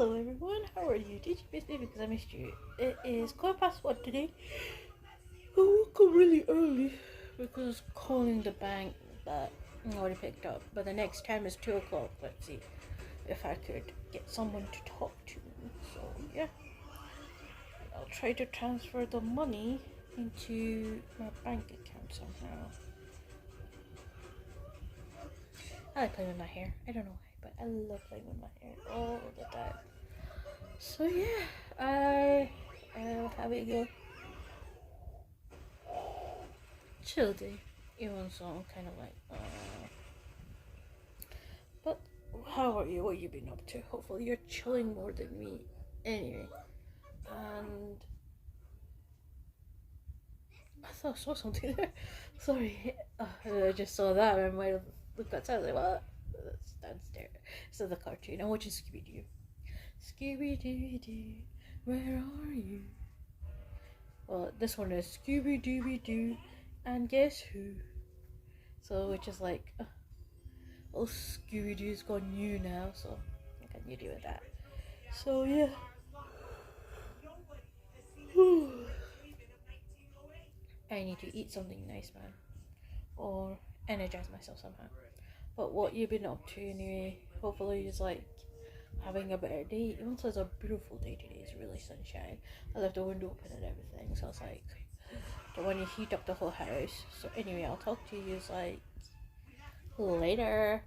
Hello everyone, how are you? Did you miss me because I missed you? It is 1:15 today. I woke up really early because calling the bank that I already picked up. But the next time is 2 o'clock. Let's see if I could get someone to talk to. So yeah, I'll try to transfer the money into my bank account somehow. I like playing with my hair. I don't know why, but I love playing with my hair all the time. So yeah, I'll have it go chill day. Even so, I'm kind of like, but how are you? What you been up to? Hopefully you're chilling more than me. Anyway, and I thought I saw something there. Sorry, I just saw that. I might have looked outside. Like, what? That's downstairs. So the cartoon. I'm watching Scooby Doo. Scooby Doo Doo, where are you? Well, this one is Scooby Dooby Doo, and guess who? So which is like, oh, Scooby Doo's gone new now, so what can you do with that? So yeah. I need to eat something nice, man, or energize myself somehow. But what you been up to anyway? Hopefully it's like having a better day. Even though it's a beautiful day today, it's really sunshine. I left the window open and everything, so it's like don't want to heat up the whole house. So anyway, I'll talk to you like later.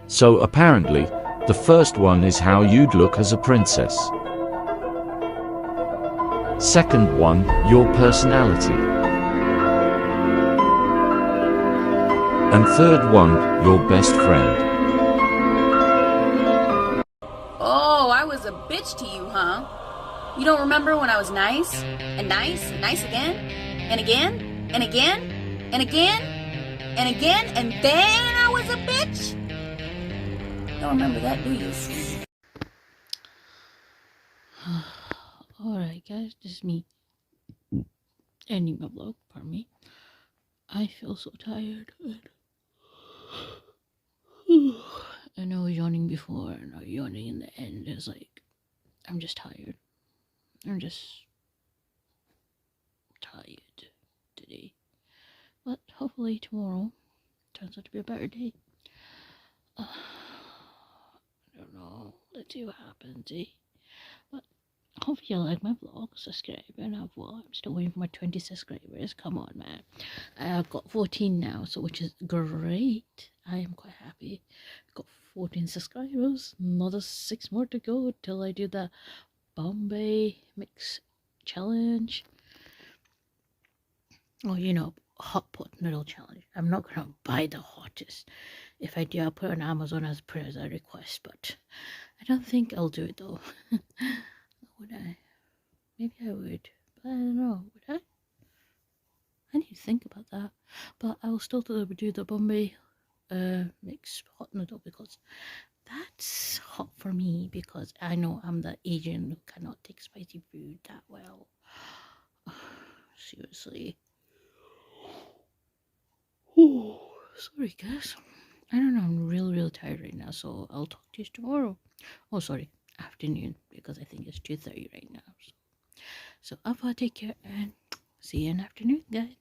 So apparently, the first one is how you'd look as a princess. Second one, your personality. And third one, your best friend. Oh, I was a bitch to you, huh? You don't remember when I was nice, and nice, and nice again, and again, and again, and again, and again, and then I was a bitch? Don't remember that, do you? Alright guys, this is me ending my vlog, pardon me. I feel so tired and I know yawning before and yawning in the end is like, I'm just tired. I'm just tired today. But hopefully tomorrow turns out to be a better day. I don't know. Let's see what happens, eh? But hope you like my vlog. Subscribe and I'm still waiting for my 20 subscribers. Come on, man. I've got 14 now, so which is great. I am quite happy. Got 14 subscribers. Another 6 more to go till I do the Bombay mix challenge. Oh, you know, hot pot noodle challenge. I'm not gonna buy the hottest. If I do, I'll put it on Amazon as per as a request, but I don't think I'll do it though. Would I? Maybe I would, but I don't know. Would I? I need to think about that. But I will still do the Bombay mix hot noodle because that's hot for me, because I know I'm the Asian who cannot take spicy food that well. Seriously. Oh, sorry guys. I don't know, I'm real tired right now, so I'll talk to you tomorrow. Oh, sorry, afternoon, because I think it's 2:30 right now. So I'll take care and see you in the afternoon, guys.